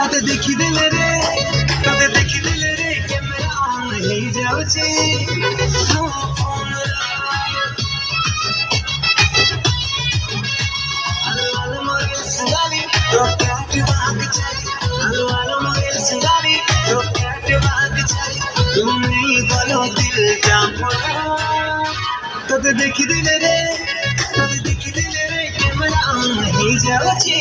तते देखी दिले रे कैमरा ऑन ही जाउची फोन आलो मगे संगाली रॉकेट भाग चली आलो मगे संगाली रॉकेट भाग चली तुम नहीं बोलो दिल जामो तते देखी दिले रे कैमरा ऑन ही जाउची